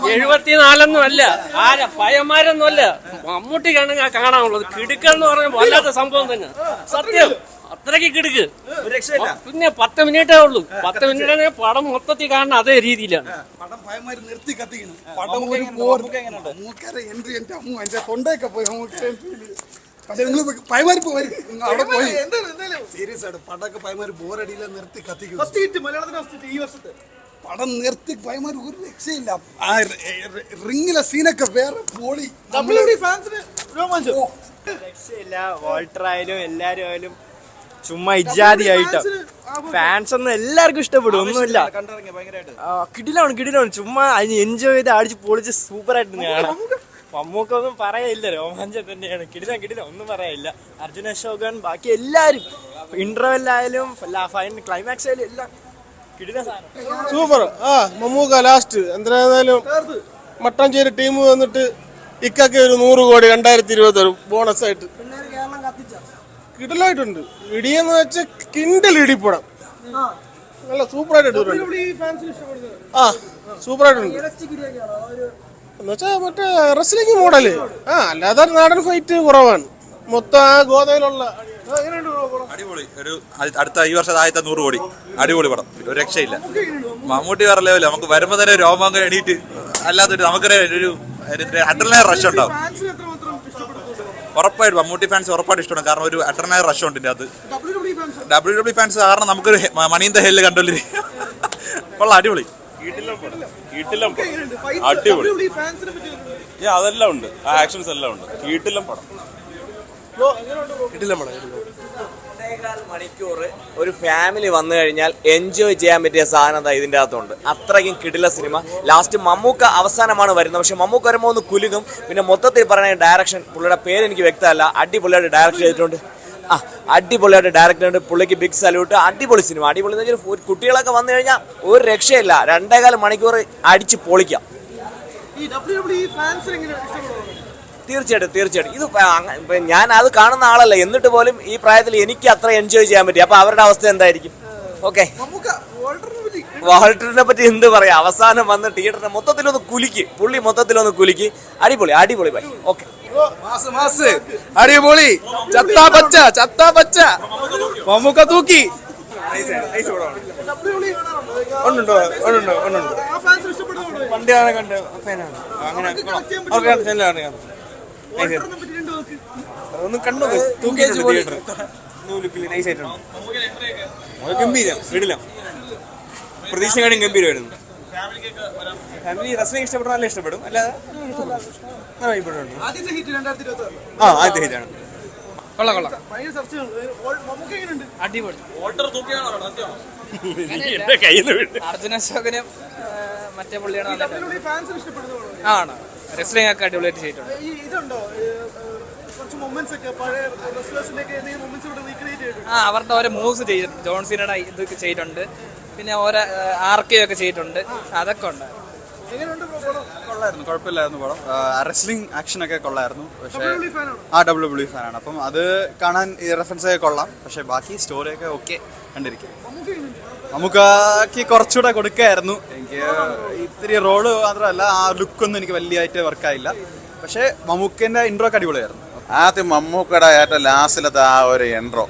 74 അല്ല, പയ്യന്മാരൊന്നും അല്ല, മമ്മൂട്ടി കാണാനുള്ളത്. കിടുക്കെന്ന് പറഞ്ഞാൽ വല്ലാത്ത സംഭവം തന്നെ, സത്യം. അത്രയ്ക്ക് കിടുക്ക്. പിന്നെ 10 മിനിറ്റേ ഉള്ളൂ. 10 മിനിറ്റ് പടം മൊത്തത്തിൽ കാണുന്ന അതേ രീതിയിലാണ്. പക്ഷെ നിങ്ങൾ പൈമാരി പോയി അവിടെ പോയി സീരിയസ് ആയിട്ട് പടമൊക്കെ പൈമാരി ബോറടിയില്ല, നിർത്തി കത്തിക്കും. ഈ വർഷത്തെ പടം നിർത്തി പൈമാരി ഒരു രക്ഷയില്ല. ആ റിങ്ങിലെ സീനൊക്കെ വേറെ പോളി. രക്ഷയില്ല. വോൾട്ടർ ആയാലും എല്ലാരും ആയാലും ചുമ്മാ ഇജാതിയായിട്ടോ. ഫാൻസ് ഒന്നും എല്ലാവർക്കും ഇഷ്ടപ്പെടും, ഒന്നുമില്ല. കിടിലാണ്. ചുമ്മാ അതിന് എൻജോയ് ചെയ്ത് അടിച്ച് പൊളിച്ച് സൂപ്പറായിട്ട് കാണാം. മമ്മൂക്കൊന്നും പറയാനില്ല, രോമാഞ്ചം തന്നെയാണ്. കിടിലം ഒന്നും പറയാനില്ല. അർജുൻ അശോകൻ, ബാക്കി എല്ലാരും ഇന്റർവെല്ലായാലും ഫൈനൽ ക്ലൈമാക്സ് ആയാലും എല്ലാം കിടില സാധനം. സൂപ്പർ. മമ്മൂക്ക ലാസ്റ്റ് എന്തായാലും മട്ടാഞ്ചേരി ടീം വന്നിട്ട് ഇക്കൊക്കെ ഒരു 100 കോടി 2020 ബോണസ് ആയിട്ട് കിടലായിട്ടുണ്ട്. ഇടിയെന്ന് വെച്ചാൽ കിണ്ടൽ ഇടിപ്പടം നല്ല സൂപ്പറായിട്ട് എടുത്തിട്ടുണ്ട്. സൂപ്പറായിട്ടുണ്ട് എന്നുവെച്ചാ മറ്റേ റെസ്ലിംഗ് മോഡല്. അല്ലാതെ നാടൻ ഫൈറ്റ് കുറവാണ്. മൊത്തം ആ ഗോതയിലുള്ള അടിപൊളി. ഒരു അടുത്ത ഈ വർഷം ആദ്യത്തെ 100 കോടി അടിപൊളി പടം, ഒരു രക്ഷയില്ല. മമ്മൂട്ടി വേറെ ലെവല്. നമുക്ക് വരുമ്പോ തന്നെ രോമാങ്കം എണീറ്റ് അല്ലാത്തൊരു നമുക്കൊരു അഡ്രനൽ റഷ് ഉണ്ടാവും. ഉറപ്പായിട്ട് മമ്മൂട്ടി ഫാൻസ് ഉറപ്പായിട്ട് ഇഷ്ടമാണ്. കാരണം ഒരു അഡ്രനൽ റഷ് ഉണ്ട് ഇതിന്റെ അത്. WWE ഫാൻസ് കാരണം നമുക്കൊരു മണി ഇൻ ദ ഹെല്ല് കണ്ടോണ്ടിരിക്കും. കൊള്ളാം, അടിപൊളി. അടിപൊളി. അതെല്ലാം ഉണ്ട്, ആ ആക്ഷൻസ് എല്ലാം ഉണ്ട്. കീട്ടിലും പടം. മണിക്കൂർ ഒരു ഫാമിലി വന്നു കഴിഞ്ഞാൽ എൻജോയ് ചെയ്യാൻ പറ്റിയ സാധനത ഇതിൻ്റെ അകത്തുണ്ട്. അത്രയ്ക്കും കിടില സിനിമ. ലാസ്റ്റ് മമ്മൂക്ക അവസാനമാണ് വരുന്നത്. പക്ഷെ മമ്മൂക്ക വരുമ്പോൾ ഒന്ന് കുലുങ്ങും. പിന്നെ മൊത്തത്തിൽ പറയുന്ന ഡയറക്ഷൻ, പുള്ളിയുടെ പേര് എനിക്ക് വ്യക്തമല്ല, അടിപൊളിയായിട്ട് ഡയറക്ഷൻ ചെയ്തിട്ടുണ്ട്. അടിപൊളിയായിട്ട് ഡയറക്ടർ ഉണ്ട്. പുള്ളിക്ക് ബിഗ് സല്യൂട്ട്. അടിപൊളി സിനിമ. അടിപൊളി എന്ന് വെച്ചാൽ കുട്ടികളൊക്കെ വന്നു കഴിഞ്ഞാൽ ഒരു രക്ഷയില്ല. 2.25 മണിക്കൂർ അടിച്ച് പൊളിക്കാം. തീർച്ചയായിട്ടും. ഇത് ഞാൻ അത് കാണുന്ന ആളല്ല, എന്നിട്ട് പോലും ഈ പ്രായത്തിൽ എനിക്ക് അത്ര എൻജോയ് ചെയ്യാൻ പറ്റി. അപ്പൊ അവരുടെ അവസ്ഥ എന്തായിരിക്കും? ഓക്കെ, വാൾട്ടറിനെ പറ്റി എന്ത് പറയാ? അവസാനം വന്ന് തിയേറ്ററിനെ മൊത്തത്തിലൊന്ന് കുലുക്കി, പുള്ളി മൊത്തത്തിലൊന്ന് കുലുക്കി. അടിപൊളി ബൈ. ഓക്കെ, അടിപൊളി. ചത്താ പച്ച മമ്മൂക്ക തൂക്കി. ഉണ്ട്. വണ്ടിയാണ് കണ്ട് ഫാനാണ്. അങ്ങനെ ഒന്ന് കണ്ടു തൂക്കിയിട്ടുണ്ട്. ഗംഭീരം, വിടില്ല. പ്രതീക്ഷകളും ഗംഭീരമായിരുന്നു. ഫാമിലി റെസ്ലിംഗ് ഇഷ്ടപ്പെടുന്ന നല്ല ഇഷ്ടപ്പെടും. അല്ലാതെ ആദ്യത്തെ ഹിറ്റാണ്. കൊള്ളാം. അടിപൊളി. അർജുൻ അശോകനും മറ്റേ പുള്ളിയാണ് ആണ്. റെസ്ലിംഗ് ഒക്കെ അടിപൊളിയായിട്ട് ചെയ്തിട്ടുണ്ട്. അവരുടെ ഓരോ മൂവ്സ് ചെയ്തിട്ടുണ്ട്. ജോൺസീനയുടെ ഇതൊക്കെ ചെയ്തിട്ടുണ്ട്. പിന്നെ ഓരോ ആർക്കയോ ഒക്കെ ചെയ്തിട്ടുണ്ട്. അതൊക്കെ ഉണ്ടായിരുന്നു. കൊള്ളായിരുന്നു, കുഴപ്പമില്ലായിരുന്നു പടം. റെസ്ലിംഗ് ആക്ഷൻ ഒക്കെ കൊള്ളായിരുന്നു. പക്ഷേ WWE ഫാനാണ്, അപ്പം അത് കാണാൻ ഈ റെഫറൻസ് ഒക്കെ കൊള്ളാം. പക്ഷെ ബാക്കി സ്റ്റോറിയൊക്കെ ഓക്കെ കണ്ടിരിക്കും. നമുക്ക് കുറച്ചുകൂടെ കൊടുക്കായിരുന്നു. എനിക്ക് ഇത്തിരി റോള് മാത്രമല്ല, ആ ലുക്കൊന്നും എനിക്ക് വലിയതായിട്ട് വർക്കായില്ല. പക്ഷേ മമ്മൂക്കൻ്റെ ഇൻട്രോ ഒക്കെ അടിപൊളിയായിരുന്നു. ആദ്യം മമ്മൂക്കയുടെ ഏറ്റവും ലാസ്റ്റിലത്തെ ആ ഒരു ഇൻട്രോ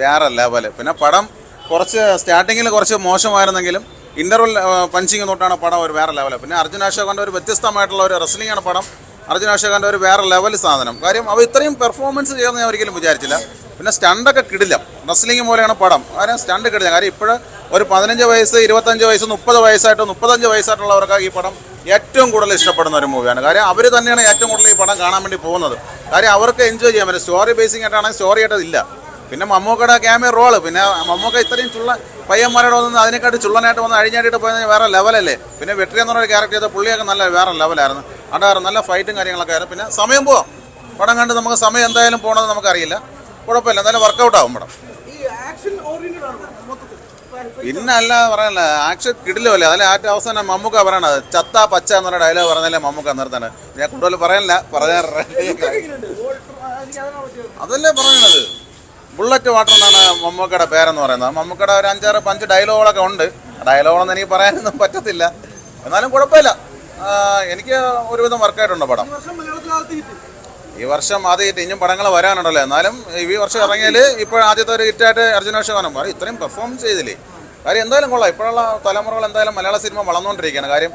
വേറെ ലെവല്. പിന്നെ പടം കുറച്ച് സ്റ്റാർട്ടിങ്ങിൽ കുറച്ച് മോശമായിരുന്നെങ്കിലും ഇന്റർവെൽ പഞ്ചിങ് തൊട്ടാണ് പടം ഒരു വേറെ ലെവല്. പിന്നെ അർജുൻ അശോകൻ്റെ ഒരു വ്യത്യസ്തമായിട്ടുള്ള ഒരു റെസ്ലിംഗ് ആണ് പടം. അർജുൻ അശോകൻ്റെ ഒരു വേറെ ലെവൽ സാധനം. കാര്യം അവ ഇത്രയും പെർഫോമൻസ് ചെയ്യുമെന്ന് ഞാൻ ഒരിക്കലും വിചാരിച്ചില്ല. പിന്നെ സ്റ്റണ്ടൊക്കെ കിടില്ല. റെസ്ലിംഗ് പോലെയാണ് പടം. കാര്യം സ്റ്റണ്ട് കിടില്ല. കാര്യം ഇപ്പോൾ ഒരു 15 വയസ്സ് 25 വയസ്സ് 30 വയസ്സായിട്ടോ 35 വയസ്സായിട്ടുള്ളവർക്ക് ഈ പടം ഏറ്റവും കൂടുതൽ ഇഷ്ടപ്പെടുന്ന ഒരു മൂവിയാണ്. കാര്യം അവർ തന്നെയാണ് ഏറ്റവും കൂടുതൽ ഈ പടം കാണാൻ വേണ്ടി പോകുന്നത്. കാര്യം അവർക്ക് എൻജോയ് ചെയ്യാൻ പറ്റും. സ്റ്റോറി ബേസിംഗ് ആയിട്ടാണെങ്കിൽ സ്റ്റോറി ആയിട്ട് ഇല്ല. പിന്നെ മമ്മൂക്കയുടെ ക്യാമിയ റോള്, പിന്നെ മമ്മൂക്ക ഇത്രയും പയ്യന്മാരോട് വന്ന് അതിനെക്കാട്ടി ചുള്ളനായിട്ട് വന്ന് അഴിഞ്ഞാടിയിട്ട് പോയത് വേറെ ലെവലല്ലേ. പിന്നെ വെട്രി എന്നൊരു ക്യാരക്ടർ ചെയ്ത പുള്ളിയൊക്കെ നല്ല വേറെ ലെവലായിരുന്നു. അവിടെ നല്ല ഫൈറ്റും കാര്യങ്ങളൊക്കെ ആയിരുന്നു. പിന്നെ സമയം പോവാം. പടം കണ്ട് നമുക്ക് സമയം എന്തായാലും പോകണമെന്ന് നമുക്കറിയില്ല. കുഴപ്പമില്ല, എന്തായാലും വർക്കൗട്ട് ആവും പടം. പിന്നല്ല പറയാനല്ല, ആക്ഷൻ കിടിലല്ലേ. അതിൽ ആറ്റ അവസാനം മമ്മൂക്ക പറയണത് ചത്താ പച്ച എന്നൊരു ഡയലോഗ് പറഞ്ഞല്ലേ മമ്മൂക്ക നിർത്തണത്. ഞാൻ കൂടുതൽ പറയാനില്ല, അതല്ലേ പറയണത്. ബുള്ളറ്റ് വാട്ടർ എന്നാണ് മമ്മൂക്കയുടെ പേരെന്ന് പറയുന്നത്. മമ്മൂക്കയുടെ ഒരു 5-6 പഞ്ച് ഡയലോഗുകളൊക്കെ ഉണ്ട്. ഡയലോഗൊന്നും എനിക്ക് പറയാനൊന്നും പറ്റത്തില്ല. എന്നാലും കുഴപ്പമില്ല, എനിക്ക് ഒരുവിധം വർക്കായിട്ടുണ്ട് പടം. ഈ വർഷം ആദ്യം ഇനിയും പടങ്ങൾ വരാനുണ്ടല്ലോ, എന്നാലും ഈ വർഷം ഇറങ്ങിയാൽ ഇപ്പോൾ ആദ്യത്തെ ഒരു ഹിറ്റായിട്ട് അർജുനാശോകനം പറയും. ഇത്രയും പെർഫോം ചെയ്തില്ലേ, കാര്യം എന്തായാലും കൊള്ളാം. ഇപ്പോഴുള്ള തലമുറകൾ എന്തായാലും മലയാള സിനിമ വളർന്നുകൊണ്ടിരിക്കുകയാണ്. കാര്യം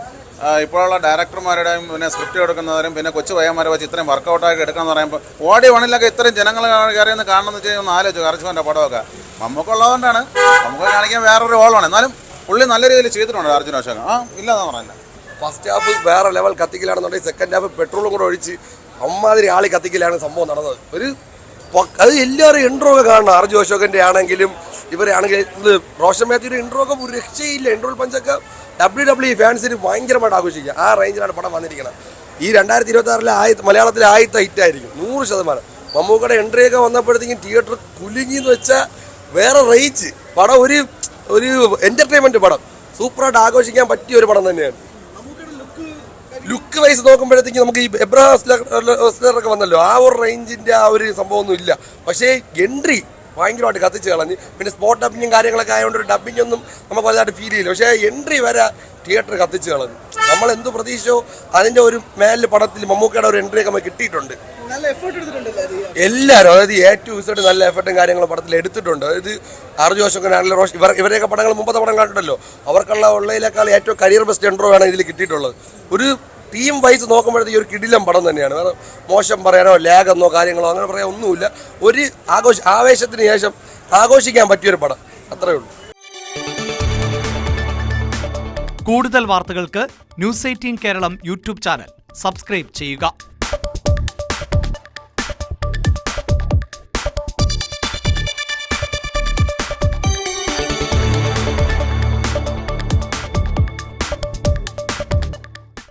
ഇപ്പോഴുള്ള ഡയറക്ടർമാരുടെയും പിന്നെ സ്ക്രിപ്റ്റ് എടുക്കുന്നവരും പിന്നെ കൊച്ചു പയ്യന്മാരെ വെച്ച് ഇത്രയും വർക്കൗട്ടായിട്ട് എടുക്കാന്ന് പറയുമ്പോൾ ഓടി വണ്ണിലൊക്കെ ഇത്രയും ജനങ്ങൾ കയറിയെന്ന് കാണണമെന്ന് വെച്ച് കഴിഞ്ഞാൽ ഒന്ന് ആലോചിച്ചു. അർജുൻ്റെ പടമൊക്കെ നമുക്കുള്ളതുകൊണ്ടാണ്, നമുക്ക് കാണിക്കാൻ വേറൊരു റോളാണ്. എന്നാലും പുള്ളി നല്ല രീതിയിൽ ചെയ്തിട്ടുണ്ട് അർജുനാശോകൻ. ഇല്ലെന്ന് പറഞ്ഞില്ല. ഫസ്റ്റ് ഹാഫ് വേറെ ലെവൽ കത്തിക്കലാണെന്നുണ്ടെങ്കിൽ സെക്കൻഡ് ഹാഫ് പെട്രോളും കൂടെ ഒഴിച്ച് അമ്മാതിരി ആളി കത്തിക്കലാണ് സംഭവം നടന്നത്. അത് എല്ലാവരും ഇൻട്രോ ഒക്കെ കാണണം. അർജു അശോകൻ്റെ ആണെങ്കിലും ഇവരാണെങ്കിലും ഇത് റോഷൻ മാത്യുവിൻ്റെ ഇൻട്രോ ഒക്കെ ഒരു രക്ഷയില്ല. ഇൻട്രോൾ പഞ്ചൊക്കെ WWE ഫാൻസിന് ഭയങ്കരമായിട്ട് ആഘോഷിക്കുക. ആ റേഞ്ചിലാണ് പടം വന്നിരിക്കുന്നത്. ഈ 2026 മലയാളത്തിലെ ആദ്യത്തെ ഹിറ്റായിരിക്കും 100%. മമ്മൂക്കയുടെ എൻട്രി ഒക്കെ വന്നപ്പോഴത്തേക്കും തിയേറ്റർ കുലുങ്ങിന്ന് വെച്ചാൽ വേറെ റേഞ്ച് പടം. ഒരു എന്റർടൈൻമെന്റ് പടം, സൂപ്പറായിട്ട് ആഘോഷിക്കാൻ പറ്റിയ ഒരു പടം തന്നെയാണ്. ലുക്ക് വൈസ് നോക്കുമ്പോഴത്തേക്കും നമുക്ക് ഈ എബ്രഹാം ഒക്കെ വന്നല്ലോ, ആ ഒരു റേഞ്ചിന്റെ ആ ഒരു സംഭവമൊന്നും ഇല്ല. പക്ഷേ എൻട്രി ഭയങ്കരമായിട്ട് കത്തിച്ച് കളഞ്ഞ്. പിന്നെ സ്പോട്ട് ഡബിങ്ങും കാര്യങ്ങളൊക്കെ ആയതുകൊണ്ട് ഒരു ഡബിങ് ഒന്നും നമുക്ക് വലുതായിട്ട് ഫീൽ ചെയ്യില്ല. പക്ഷേ എൻട്രി വരെ തിയേറ്റർ കത്തിച്ച് കളഞ്ഞു. നമ്മൾ എന്ത് പ്രതീക്ഷയോ അതിന്റെ ഒരു മേലിൽ പടത്തിൽ മമ്മൂക്കയുടെ ഒരു എൻട്രി ഒക്കെ നമുക്ക് കിട്ടിയിട്ടുണ്ട്. എല്ലാവരും, അതായത് A to Z നല്ല എഫർട്ടും കാര്യങ്ങളും പടത്തിൽ എടുത്തിട്ടുണ്ട്. അതായത് അർജു അശോകനാണെങ്കിലും റോഷൻ ഇവരെയൊക്കെ പടങ്ങൾ മുമ്പത്തെ പടം കണ്ടിട്ടല്ലോ, അവർക്കുള്ള ഉള്ളതിനേക്കാൾ ഏറ്റവും കരിയർ ബെസ്റ്റ് എൻട്രോ ആണ് ഇതിൽ കിട്ടിയിട്ടുള്ളത്. ഒരു ടീം വൈസ് നോക്കുമ്പോഴത്തേക്ക് ഒരു കിടിലം പടം തന്നെയാണ്. വേറെ മോശം പറയാനോ ലാഗെന്നോ കാര്യങ്ങളോ അങ്ങനെ പറയാൻ ഒന്നുമില്ല. ഒരു ആവേശത്തിന് ശേഷം ആഘോഷിക്കാൻ പറ്റിയൊരു പടം, അത്രയേ ഉള്ളൂ. കൂടുതൽ വാർത്തകൾക്ക് News 18 Keralam YouTube channel subscribe ചെയ്യുക.